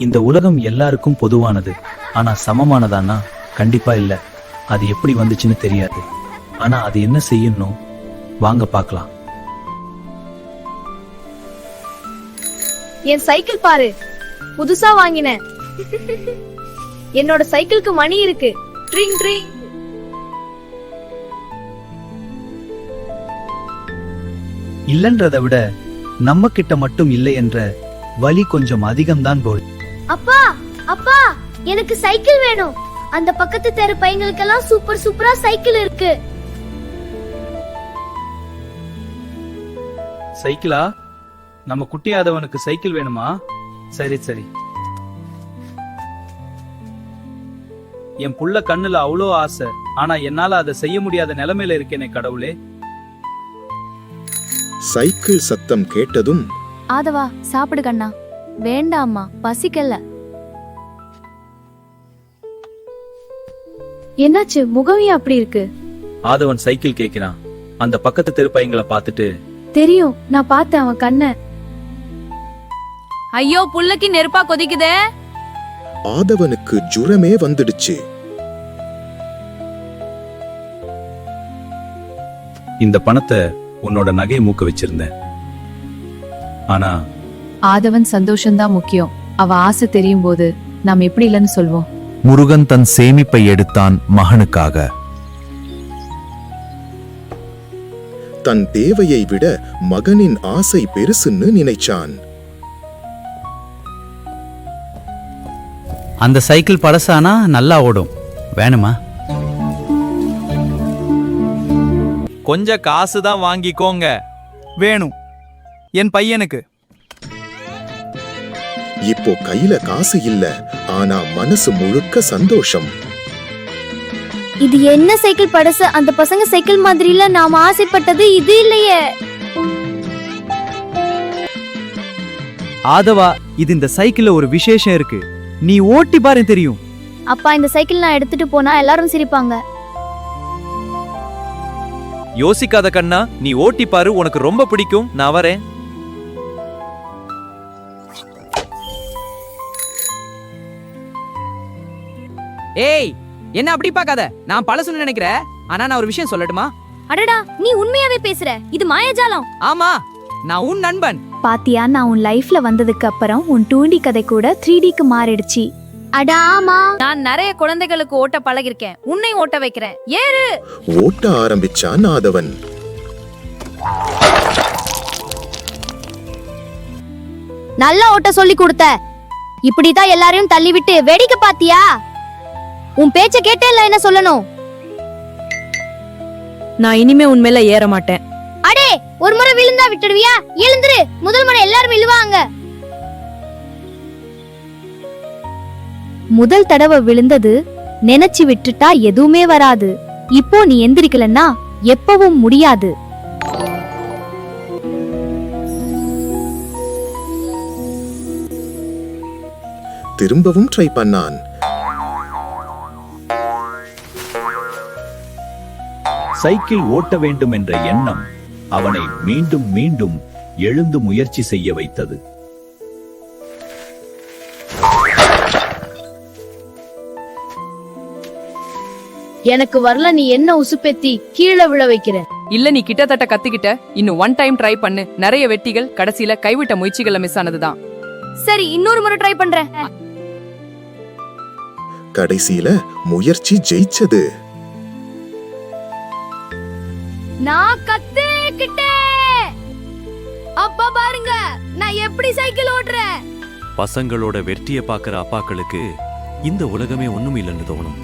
இந்த உலகம் எல்லாருக்கும் பொதுவானது, ஆனா சமமானதானா கண்டிப்பா இல்ல. அது எப்படி வந்துச்சுன்னு தெரியாது, ஆனா அது என்ன செய்யணும் வாங்க பார்க்கலாம். என் சைக்கிள் பாரு, புதுசா வாங்கினேன். என்னோட சைக்கிளுக்கு மணி இருக்கு. Drink drink. இல்லன்றதை விட நம்ம கிட்ட மட்டும் இல்லை என்ற வலி கொஞ்சம் அதிகம்தான் போல். அப்பா அப்பா, எனக்கு சைக்கிள் வேணும். அந்த பக்கத்து தெரு பையங்களுக்கெல்லாம் சூப்பர் சூப்பரா சைக்கிள் இருக்கு. சைக்கிளா? நம்ம குட்டியாதவனுக்கு சைக்கிள் வேணுமா? சரி சரி. என் புள்ள கண்ணுல அவ்வளோ ஆசை, ஆனா என்னால அதை செய்ய முடியாத நிலைமையில இருக்கேனே கடவுளே. சைக்கிள் சத்தம் கேட்டதும், ஆதவா சாப்பிடு கண்ணா. வேண்டாம்மா, பசிக்கல. என்னாச்சு, முகமே அப்படி இருக்கு? ஆதவன் சைக்கிள் கேட்கிறான். அந்த பக்கத்து தெரு பையங்களை பார்த்துட்டு, தெரியும், நான் பார்த்தேன் அவன் கண்ண. ஐயோ, புள்ளக்கு நெருப்பா கொதிக்குதே. ஆதவனுக்கு ஜுரமே வந்துடுச்சு. இந்த பணத்தை உன்னோட நகை மூக்க வச்சிருந்தேன், ஆனா ஆதவன் சந்தோஷம்தான் முக்கியம். அவ ஆசை தெரியும் போது நாம் எப்படி இல்லைன்னு சொல்வோம். முருகன் தன் சேமிப்பை எடுத்தான் மகனுக்காக. தன் தேவையை விட மகனின் ஆசை பெருசுன்னு நினைச்சான். அந்த சைக்கிள் பழசானா நல்லா ஓடும், வேணுமா? கொஞ்சம் காசு தான் வாங்கிக்கோங்க. வேணும் என் பையனுக்கு. இப்போ கையில காசு இல்ல, ஆனா மனசு முழுக்க சந்தோஷம். இது என்ன சைக்கிள் படசு? அந்த பசங்க சைக்கிள் மாதிரில நாம ஆசைப்பட்டது இது இல்லையே. ஆதவா, இது இந்த சைக்கிள்ல ஒரு விசேஷம் இருக்கு. நீ ஓட்டி பாரு, தெரியும். அப்பா, இந்த சைக்கிள் நான் எடுத்துட்டு போனா எல்லாரும் சிரிப்பாங்க. யோசிக்காத கண்ணா, நீ ஓட்டி பாரு, உனக்கு ரொம்ப பிடிக்கும். நான் வரேன். ஏய், என்ன அப்படி பார்க்காத. நான் பழசுன்னு நினைக்கிறேன், ஆனா நான் ஒரு விஷயம் சொல்லட்டுமா? அடடா, நீ உண்மையாவே பேசுற. இது மாயாஜாலம். ஆமா, நான் உன் நண்பன். பாத்தியா, நான் உன் லைஃப்ல வந்ததுக்கு அப்புறம் உன் 2D கதை கூட 3Dக்கு மாறிடுச்சு. அடா ஆமா, நான் நிறைய குழந்தைகளுக்கு ஓட்ட பழகிருக்கேன். உன்னை ஓட்ட வைக்கிறேன். ஏறு. ஓட்ட ஆரம்பிச்சான் ஆதவன். நல்லா ஓட்ட சொல்லி கொடுத்த. இப்படிதான் எல்லாரையும் தள்ளி விட்டு வேடிக்கை பாத்தியா? உன் பேச்ச கேட்டேல்ல, என்ன சொல்லணும்? நான் இனிமே உண்மையில ஏற மாட்டேன். அடே, ஒரு முறை விழுந்தா விட்டுடுவியா? எழுந்துரு. முதல் முறை எல்லாரும் விழுவாங்க. முதல் தடவை விழுந்தது நினைச்சு விட்டுட்டா எதுவுமே வராது. இப்போ நீ எந்திரிக்கலன்னா எப்பவும் முடியாது. திரும்பவும் ட்ரை பண்ணான். சைக்கிள் ஓட்ட வேண்டும் என்ற எண்ணம் அவனை மீண்டும் மீண்டும் எழுந்து முயற்சி செய்ய வைத்தது. எனக்கு வரல, நீ என்ன உசுப்பேத்தி கீழே விழ வைக்கிற? இல்ல, நீ கிட்டத்தட்ட கத்துக்கிட்ட. இன்னும் 1 டைம் ட்ரை பண்ணு. நிறைய வெட்டிகள் கடைசியில கைவிட்ட முயற்சிகள்ல மிஸ் ஆனதுதான். சரி, இன்னொரு முறை ட்ரை பண்றேன். கடைசியில முயற்சி ஜெயிச்சது. நான் கத்துக்கிட்டேன். அப்பா பாருங்க, நான் எப்படி சைக்கிள் ஓட்டுறேன். பசங்களோட வெற்றியை பார்க்கிற அப்பாக்களுக்கு இந்த உலகமே ஒண்ணும் இல்லைன்னு தோணும்.